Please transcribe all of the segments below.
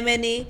MNA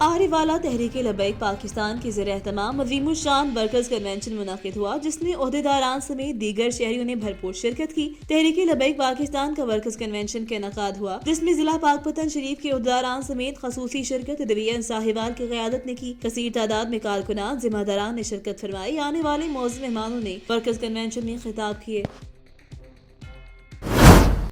آہری والا تحریک لبیک پاکستان کے زیر اہتمام عظیم الشان ورکرز کنونشن منعقد ہوا، جس میں عہدیداران سمیت دیگر شہریوں نے بھرپور شرکت کی۔ تحریک لبیک پاکستان کا ورکرز کنونشن کا انعقاد ہوا، جس میں ضلع پاک پتن شریف کے عہدیداران سمیت خصوصی شرکت ڈویژن ساہیوال کی قیادت نے کی۔ کثیر تعداد میں کارکنان ذمہ داران نے شرکت فرمائی۔ آنے والے معزز مہمانوں نے ورکرز کنونشن میں خطاب کیے۔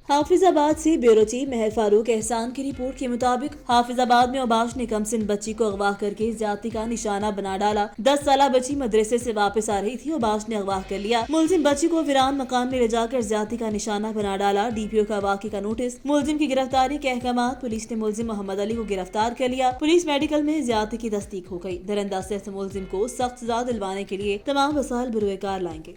حافظ آباد سے بیورو چیف مہر فاروق احسان کی رپورٹ کے مطابق حافظ آباد میں اوباش نے کمسن بچی کو اغوا کر کے زیادتی کا نشانہ بنا ڈالا۔ 10 سالہ بچی مدرسے سے واپس آ رہی تھی، اوباش نے اغوا کر لیا۔ ملزم بچی کو ویران مکان میں لے جا کر زیادتی کا نشانہ بنا ڈالا۔ ڈی پی او کا واقعے کا نوٹس، ملزم کی گرفتاری کے احکامات۔ پولیس نے ملزم محمد علی کو گرفتار کر لیا۔ پولیس میڈیکل میں زیادتی کی تصدیق ہو گئی۔ درندہ سخت ملزم کو سخت سزا دلوانے کے لیے تمام وسائل بروئے کار لائیں گے۔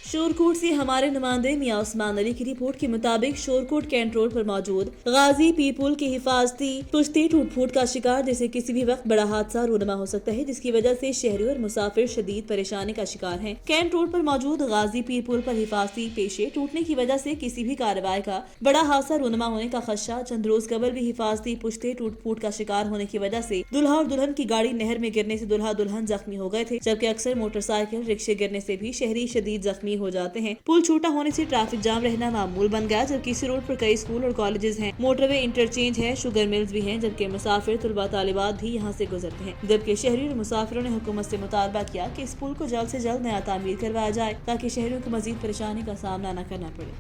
شورکوٹ سے ہمارے نمائندے میاں عثمان علی کی رپورٹ کے مطابق شورکوٹ کینٹ روڈ پر موجود غازی پیپل کی حفاظتی پشتے ٹوٹ پھوٹ کا شکار، جسے کسی بھی وقت بڑا حادثہ رونما ہو سکتا ہے، جس کی وجہ سے شہریوں اور مسافر شدید پریشانی کا شکار ہیں۔ کینٹ روڈ پر موجود غازی پیپل پر حفاظتی پیشے ٹوٹنے کی وجہ سے کسی بھی کارروائی کا بڑا حادثہ رونما ہونے کا خدشہ۔ چند روز قبل بھی حفاظتی پشتے ٹوٹ پھوٹ کا شکار ہونے کی وجہ سے دلہا اور دلہن کی گاڑی نہر میں گرنے سے دلہا دلہن زخمی ہو گئے تھے، جبکہ اکثر موٹر سائیکل رکشے گرنے سے بھی شہری شدید زخمی ہو جاتے ہیں۔ پل چھوٹا ہونے سے ٹریفک جام رہنا معمول بن گیا، جبکہ اسی روڈ پر کئی اسکول اور کالجز ہیں، موٹر وے انٹرچینج ہے، شوگر ملز بھی ہیں، جبکہ مسافر طلباء طالبات بھی یہاں سے گزرتے ہیں۔ جبکہ شہریوں اور مسافروں نے حکومت سے مطالبہ کیا کہ اس پل کو جلد سے جلد نیا تعمیر کروایا جائے تاکہ شہریوں کو مزید پریشانی کا سامنا نہ کرنا پڑے۔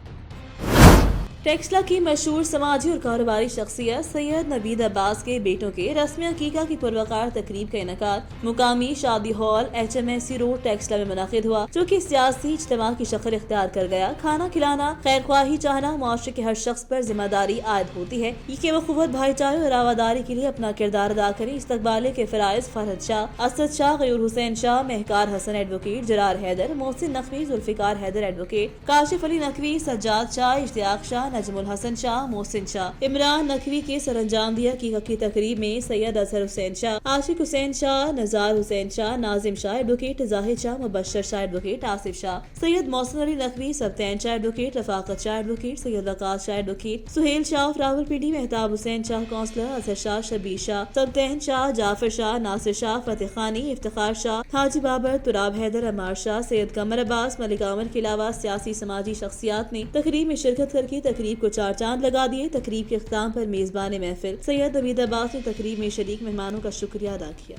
ٹیکسلا کی مشہور سماجی اور کاروباری شخصیت سید نوید عباس کے بیٹوں کے رسم عقیقہ کی پروقار تقریب کا انعقاد مقامی شادی ہال HMSC روڈ ٹیکسلا میں منعقد ہوا، جو کہ سیاسی اجتماع کی شکل اختیار کر گیا۔ کھانا کھلانا، خیر خواہی چاہنا معاشرے کے ہر شخص پر ذمہ داری عائد ہوتی ہے کہ وہ قوت بھائی چارے اور رواداری کے لیے اپنا کردار ادا کرے۔ استقبالیہ کے فرائض فرحت شاہ، اسد شاہ، غیور حسین شاہ، مہکار حسن ایڈوکیٹ، جرار حیدر، محسن نقوی، ذوالفقار حیدر ایڈوکیٹ، کاشف علی نقوی، سجاد شاہ، اشتیاق شاہ، نجم الحسن شاہ، محسن شاہ، عمران نقوی کے سر انجام دیا کی تقریب میں سید اظہر حسین شاہ، عاشق حسین شاہ، نزار حسین شاہ، ناظم شاہ ایڈوکیٹ، زاہد شاہ، مبشر شاہ ایڈوکیٹ، آصف شاہ، سید محسن علی نقوی، سبتین شاہ ایڈوکیٹ، رفاقت شاہ ایڈوکیٹ، سید وقاص شاہ ایڈوکیٹ، سہیل شاہ راولپنڈی، مہتاب حسین شاہ کونسلر، اظہر شاہ، شبیر شاہ، سبتین شاہ، جعفر شاہ، ناصر شاہ، فتح خانی، افتخار شاہ، حاجی بابر، تراب حیدر، عمار شاہ، سید قمر عباس، ملک عامر کے علاوہ سیاسی سماجی شخصیات نے تقریب میں شرکت کر کے تقریب کو چار چاند لگا دیے۔ تقریب کے اختتام پر میزبان محفل سید نوید عباس نے تقریب میں شریک مہمانوں کا شکریہ ادا کیا۔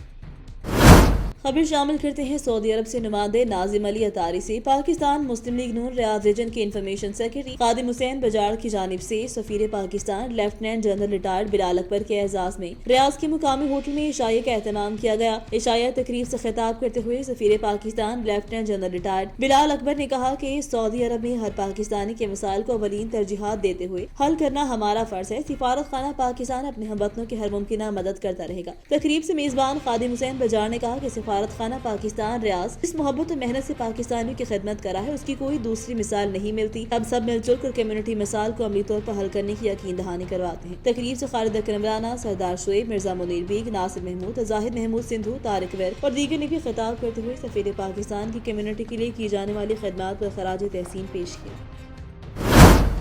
خبر شامل کرتے ہیں سعودی عرب سے نمائندے ناظم علی اطاری سے۔ پاکستان مسلم لیگ نون ریاض ریجن کے انفارمیشن سیکرٹری خادم حسین بجاڑ کی جانب سے سفیر پاکستان لیفٹیننٹ جنرل ریٹائرڈ بلال اکبر کے اعزاز میں ریاض کے مقامی ہوٹل میں عشائیہ کا اہتمام کیا گیا۔ عشائیہ تقریب سے خطاب کرتے ہوئے سفیر پاکستان لیفٹیننٹ جنرل ریٹائرڈ بلال اکبر نے کہا کہ سعودی عرب میں ہر پاکستانی کے مسائل کو اولین ترجیحات دیتے ہوئے حل کرنا ہمارا فرض ہے۔ سفارت خانہ پاکستان اپنے ہم وطنوں کی ہر ممکنہ مدد کرتا رہے گا۔ تقریب سے میزبان خادم حسین بجاڑ نے کہا کہ سفارت خانہ پاکستان ریاض اس محبت و محنت سے پاکستانیوں کی خدمت کرا ہے، اس کی کوئی دوسری مثال نہیں ملتی۔ اب سب مل جل کر کمیونٹی مسائل کو عملی طور پر حل کرنے کی یقین دہانی کرواتے ہیں۔ تقریب سے خالد اکرم رانا، سردار شعیب، مرزا منیر بیگ، ناصر محمود، زاہد محمود سندھو، طارق ویر اور دیگر نے بھی خطاب کرتے ہوئے سفیر پاکستان کی کمیونٹی کے لیے کی جانے والی خدمات پر خراج تحسین پیش کیا۔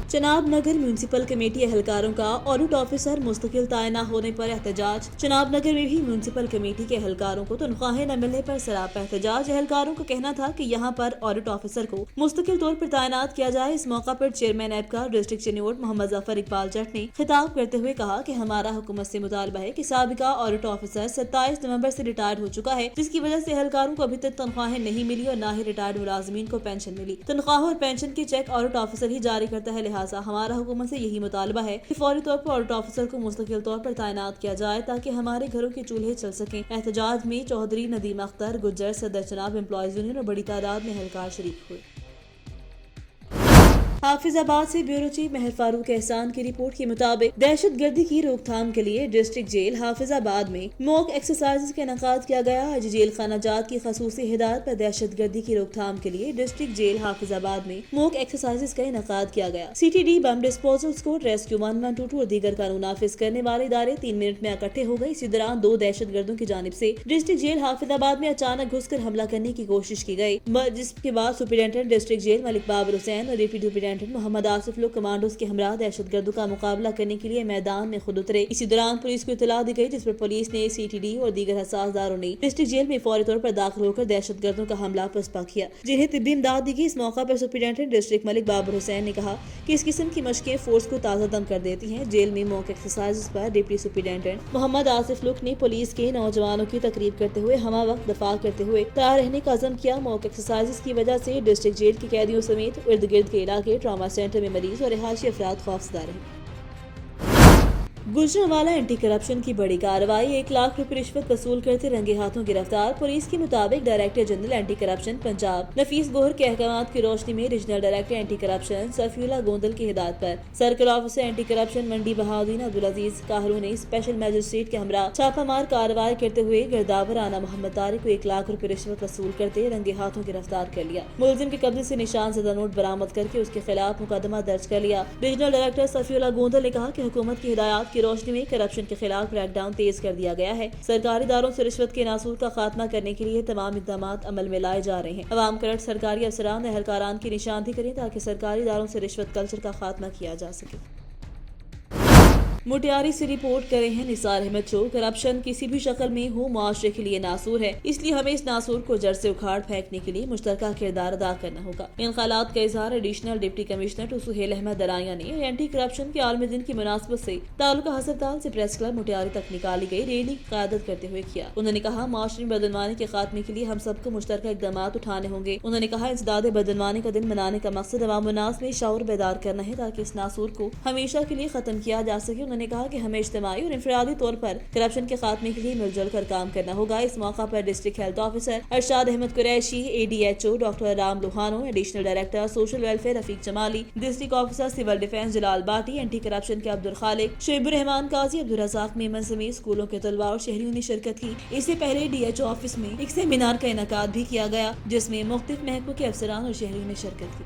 چناب نگر میونسپل کمیٹی اہلکاروں کا آڈٹ آفیسر مستقل تعین نہ ہونے پر احتجاج۔ چناب نگر میں بھی میونسپل کمیٹی کے اہلکاروں کو تنخواہیں نہ ملنے پر سراپا احتجاج۔ اہلکاروں کا کہنا تھا کہ یہاں پر آڈٹ آفیسر کو مستقل طور پر تعینات کیا جائے۔ اس موقع پر چیئرمین ایبکار ڈسٹرکٹ چنیوٹ محمد ظفر اقبال جٹ نے خطاب کرتے ہوئے کہا کہ ہمارا حکومت سے مطالبہ ہے کہ سابقہ آڈٹ آفیسر 27 نومبر سے ریٹائرڈ ہو چکا ہے، جس کی وجہ سے اہلکاروں کو ابھی تک تنخواہیں نہیں ملی اور نہ ہی ریٹائرڈ ملازمین کو پینشن ملی۔ تنخواہوں اور پینشن کے چیک آڈٹ آفیسر ہی جاری کرتا ہے، لہٰذا ہمارا حکومت سے یہی مطالبہ ہے کہ فوری طور پر آڈٹ آفیسر کو مستقل طور پر تعینات کیا جائے تاکہ ہمارے گھروں کے چولہے چل سکیں۔ احتجاج میں چودھری ندیم اختر، گجر، صدر چناب امپلائیز یونین اور بڑی تعداد میں اہلکار شریک ہوئے۔ حافظ آباد سے بیورو چیف مہر فاروق احسان کی رپورٹ کے مطابق دہشت گردی کی روک تھام کے لیے ڈسٹرکٹ جیل حافظ آباد میں موک ایکسرسائز کا انعقاد کیا گیا۔ آج جیل خانہ جات کی خصوصی ہدایت پر دہشت گردی کی روک تھام کے لیے ڈسٹرکٹ جیل حافظ آباد میں موک ایکسرسائز کا انعقاد کیا گیا۔ CTD، bomb disposal squad, rescue 1122 اور دیگر قانون نافذ کرنے والے ادارے 3 منٹ میں اکٹھے ہو گئے۔ اسی دوران 2 دہشت گردوں کی جانب سے ڈسٹرکٹ جیل حافظ آباد میں اچانک گھس کر حملہ کرنے کی کوشش کی گئی، جس کے بعد سپرنٹینڈنٹ ڈسٹرکٹ جیل ملک بابر حسین اور ڈپٹی سپرنٹینڈنٹ سپرنٹینڈنٹ محمد آصف لوگ کمانڈوز کے ہمراہ دہشت گردوں کا مقابلہ کرنے کے لیے میدان میں خود اترے۔ اسی دوران پولیس کو اطلاع دی گئی، جس پر پولیس نے CTD اور دیگر حساس داروں نے ڈسٹرکٹ جیل میں فوری طور پر داخل ہو کر دہشت گردوں کا حملہ پسپا کیا، جنہیں طبی امداد دی گئی۔ اس موقع پر سپرنٹینڈنٹ ڈسٹرکٹ ملک بابر حسین نے کہا کہ اس قسم کی مشقیں فورس کو تازہ دم کر دیتی ہیں۔ جیل میں موک ایکسرسائز پر ڈپٹی سپرنٹینڈنٹ محمد آصف لوگ نے پولیس کے نوجوانوں کی تقریب کرتے ہوئے ہمہ وقت دفاع کرتے ہوئے تیار رہنے کا عزم کیا۔ موک ایکسرسائز کی وجہ سے ڈسٹرکٹ جیل کے قیدیوں سمیت ارد گرد کے علاقے ٹراما سینٹر میں مریض اور رہائشی افراد خوفزدہ رہے۔ گوجرانوالہ اینٹی کرپشن کی بڑی کارروائی، 1 لاکھ روپے رشوت وصول کرتے رنگے ہاتھوں گرفتار۔ پولیس کے مطابق director general anti corruption Punjab Nafees Gohar کے احکامات کی روشنی میں regional director anti corruption Safi Ullah Gondal کی ہدایت پر circle officer anti corruption Mandi Bahauddin Abdul Aziz کاہرو نے اسپیشل میجسٹریٹ کے ہمراہ چھاپہ مار کارروائی کرتے ہوئے گرداور رانا محمد طارق کو 1 لاکھ روپے رشوت وصول کرتے رنگے ہاتھوں گرفتار کر لیا۔ ملزم کے قبضے سے نشان زدہ نوٹ برآمد کر کے اس کے خلاف مقدمہ درج کر لیا۔ ریجنل ڈائریکٹر صفی اللہ گوندل نے کہا کہ حکومت کی ہدایات کی روشنی میں کرپشن کے خلاف کریک ڈاؤن تیز کر دیا گیا ہے۔ سرکاری اداروں سے رشوت کے ناصور کا خاتمہ کرنے کے لیے تمام اقدامات عمل میں لائے جا رہے ہیں۔ عوام کرٹ سرکاری افسران اہلکاران کی نشاندہی کریں تاکہ سرکاری اداروں سے رشوت کلچر کا خاتمہ کیا جا سکے۔ موٹیاری سے رپورٹ کرے ہیں نثار احمد شو، کرپشن کسی بھی شکل میں ہو معاشرے کے لیے ناسور ہے، اس لیے ہمیں اس ناسور کو جڑ سے اکھاڑ پھینکنے کے لیے مشترکہ کردار ادا کرنا ہوگا۔ ان خیالات کا اظہار additional deputy commissioner Sohail Ahmed Daraiya نے اینٹی کرپشن کے عالمی دن کی مناسبت سے تعلقہ ہسپتال سے پریس کلب موٹیاری تک نکالی گئی ریلی کی قیادت کرتے ہوئے کیا۔ انہوں نے کہا معاشرے میں بدعنوانی کے خاتمے کے لیے ہم سب کو مشترکہ اقدامات اٹھانے ہوں گے۔ انہوں نے کہا انسداد بدعنوانی کا دن منانے کا مقصد عوام الناس میں شعور بیدار کرنا ہے تاکہ اس ناسور کو ہمیشہ کے لیے ختم کیا جا سکے۔ انہوں نے کہا کہ ہمیں اجتماعی اور انفرادی طور پر کرپشن کے خاتمے کے لیے مل جل کر کام کرنا ہوگا۔ اس موقع پر district health officer Irshad Ahmed Qureshi, ADHO doctor Ram Lohano, additional director social welfare Rafiq Jamali, district officer civil defence Jalal Bati, anti corruption کے عبدالخالق، شعیب الرحمان قاضی، عبدالرزاق میمن سمیت اسکولوں کے طلباء اور شہریوں نے شرکت کی۔ اس سے پہلے DHO آفس میں ایک سیمینار کا انعقاد بھی کیا گیا جس میں مختلف محکموں کے افسران اور شہریوں نے شرکت کی۔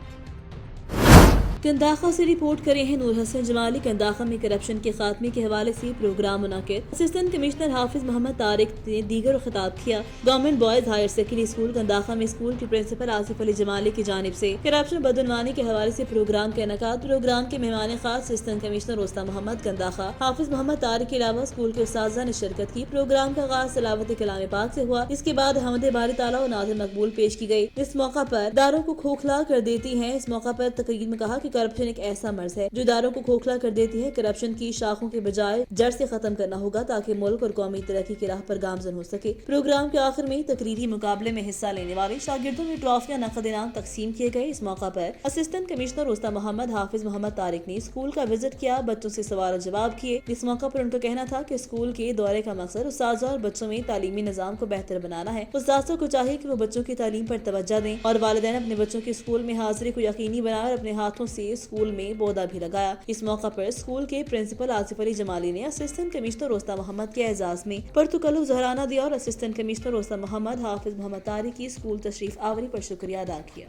قنداقہ سے رپورٹ کرے ہیں نور حسن جمالی۔ قنداقہ میں کرپشن کے خاتمے کے حوالے سے پروگرام منعقد، اسسٹنٹ کمشنر حافظ محمد طارق نے دیگر کو خطاب کیا۔ Government boys higher secondary school Qandaqa میں اسکول کے پرنسپل آصف علی جمالی کی جانب سے کرپشن بدعنوانی کے حوالے سے پروگرام کا انعقاد۔ پروگرام کے مہمان خاص اسسٹنٹ کمشنر روستہ محمد قنداقہ، حافظ محمد طارق کے علاوہ اسکول کے اساتذہ نے شرکت کی۔ پروگرام کا آغاز تلاوت کلام پاک سے ہوا، اس کے بعد حمد باری تعالیٰ و نعت مقبول پیش کی گئی۔ اس موقع پر داروں کو کھوکھلا کر دیتی ہیں۔ اس موقع پر تقریر میں کہا کہ کرپشن ایک ایسا مرض ہے جو اداروں کو کھوکھلا کر دیتی ہے۔ کرپشن کی شاخوں کے بجائے جڑ سے ختم کرنا ہوگا تاکہ ملک اور قومی ترقی کی راہ پر گامزن ہو سکے۔ پروگرام کے آخر میں تقریری مقابلے میں حصہ لینے والے شاگردوں میں ٹرافیاں نقد انعام تقسیم کیے گئے۔ اس موقع پر اسسٹنٹ کمشنر روستہ محمد حافظ محمد طارق نے اسکول کا وزٹ کیا، بچوں سے سوال و جواب کیے۔ اس موقع پر ان کا کہنا تھا کہ اسکول کے دورے کا مقصد اساتذہ اور بچوں میں تعلیمی نظام کو بہتر بنانا ہے۔ اساتذہ کو چاہیے کہ وہ بچوں کی تعلیم پر توجہ دیں اور والدین اپنے بچوں کی اسکول میں حاضری کو یقینی بنائیں اور اپنے ہاتھوں سے اسکول میں پودا بھی لگایا۔ اس موقع پر اسکول کے پرنسپل آصف علی جمالی نے اسسٹنٹ کمشنر روستہ محمد کے اعزاز میں پرتقالو زہرانہ دیا اور اسسٹنٹ کمشنر روستہ محمد حافظ محمد طارق کی اسکول تشریف آوری پر شکریہ ادا کیا۔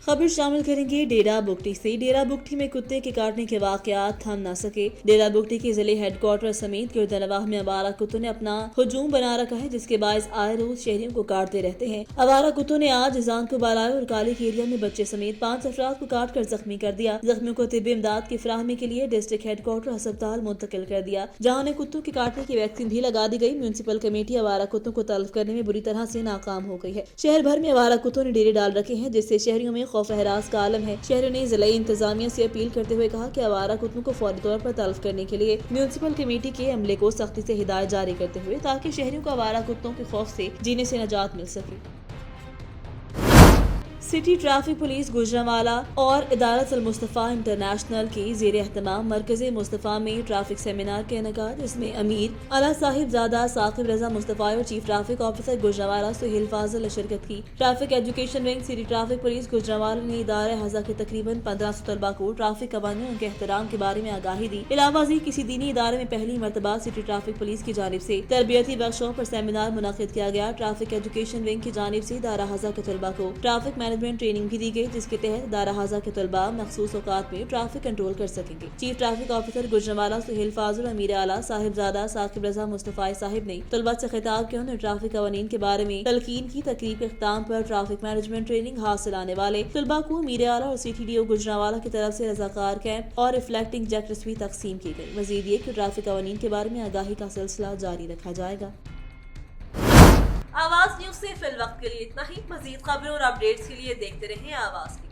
خبر شامل کریں گے ڈیرہ بگٹی سے۔ ڈیرہ بگٹی میں کتے کے کاٹنے کے واقعات تھم نہ سکے۔ ڈیرہ بگٹی کے ضلع ہیڈ کوارٹر سمیت گرد نواح میں آوارہ کتوں نے اپنا ہجوم بنا رکھا ہے جس کے باعث آئے روز شہریوں کو کاٹتے رہتے ہیں۔ آوارہ کتوں نے آج اذان کو بالائے اور کالی کے ایریا میں بچے سمیت 5 افراد کو کاٹ کر زخمی کر دیا۔ زخمیوں کو طبی امداد کی فراہمی کے لیے ڈسٹرکٹ ہیڈ کوارٹر ہسپتال منتقل کر دیا جہاں انہیں کتوں کے کاٹنے کی ویکسین بھی لگا دی گئی۔ میونسپل کمیٹی آوارہ کتوں کو تلف کرنے میں بری طرح سے ناکام ہو گئی ہے۔ شہر بھر میں آوارہ کتوں نے ڈیرے ڈال رکھے ہیں جس سے شہریوں میں خوف و ہراس کا ہے۔ شہریوں نے ضلعی انتظامیہ سے اپیل کرتے ہوئے کہا کہ آوارہ کتوں کو فوری طور پر تلف کرنے کے لیے میونسپل کمیٹی کے عملے کو سختی سے ہدایت جاری کرتے ہوئے تاکہ شہریوں کو آوارہ کتوں کے خوف سے جینے سے نجات مل سکے۔ سٹی ٹریفک پولیس گوجرانوالہ اور ادارت المصطفیٰ انٹرنیشنل کی زیر اہتمام مرکز مصطفیٰ میں ٹریفک سیمینار کا انعقاد، جس میں امیر اعلیٰ صاحب زادہ ثاقب رضا مصطفیٰ اور chief traffic officer Gujranwala Sohail فاضل نے شرکت کی۔ Traffic education wing city traffic police Gujranwala نے ادارہ ہزا کے تقریباً 1500 طلباء کو ٹریفک قوانین کے احترام کے بارے میں آگاہی دی۔ علاوہ ازیں کسی دینی ادارے میں پہلی مرتبہ سٹی ٹریفک پولیس کی جانب سے تربیتی ورکشاپ اور سیمینار منعقد کیا گیا۔ ٹریفک ایجوکیشن ونگ کی جانب سے ادارہ ہزا کے طلباء کو ٹریفک مینجمنٹ مینجمنٹ ٹریننگ بھی دی گئی، جس کے تحت ادارہ ہاضہ کے طلباء مخصوص اوقات میں ٹریفک کنٹرول کر سکیں گے۔ Chief traffic officer Gujranwala Sohail فاضل، امیر اعلیٰ صاحبزادہ ثاقب رضا مصطفی صاحب نے طلباء سے خطاب کیا۔ انہوں نے ٹریفک قوانین کے بارے میں تلقین کی۔ تقریب کے اختتام پر ٹریفک مینجمنٹ ٹریننگ حاصل آنے والے طلباء کو امیر اعلیٰ اور CTDO گجرانوالہ کی طرف سے رضاکار کیمپ اور ریفلیکٹنگ جیکٹس بھی تقسیم کی گئی۔ مزید یہ کہ ٹریفک قوانین کے بارے میں آگاہی کا سلسلہ جاری رکھا جائے گا۔ آواز نیوز سے فی الوقت کے لیے اتنا ہی۔ مزید خبروں اور اپڈیٹس کے لیے دیکھتے رہیں آواز کی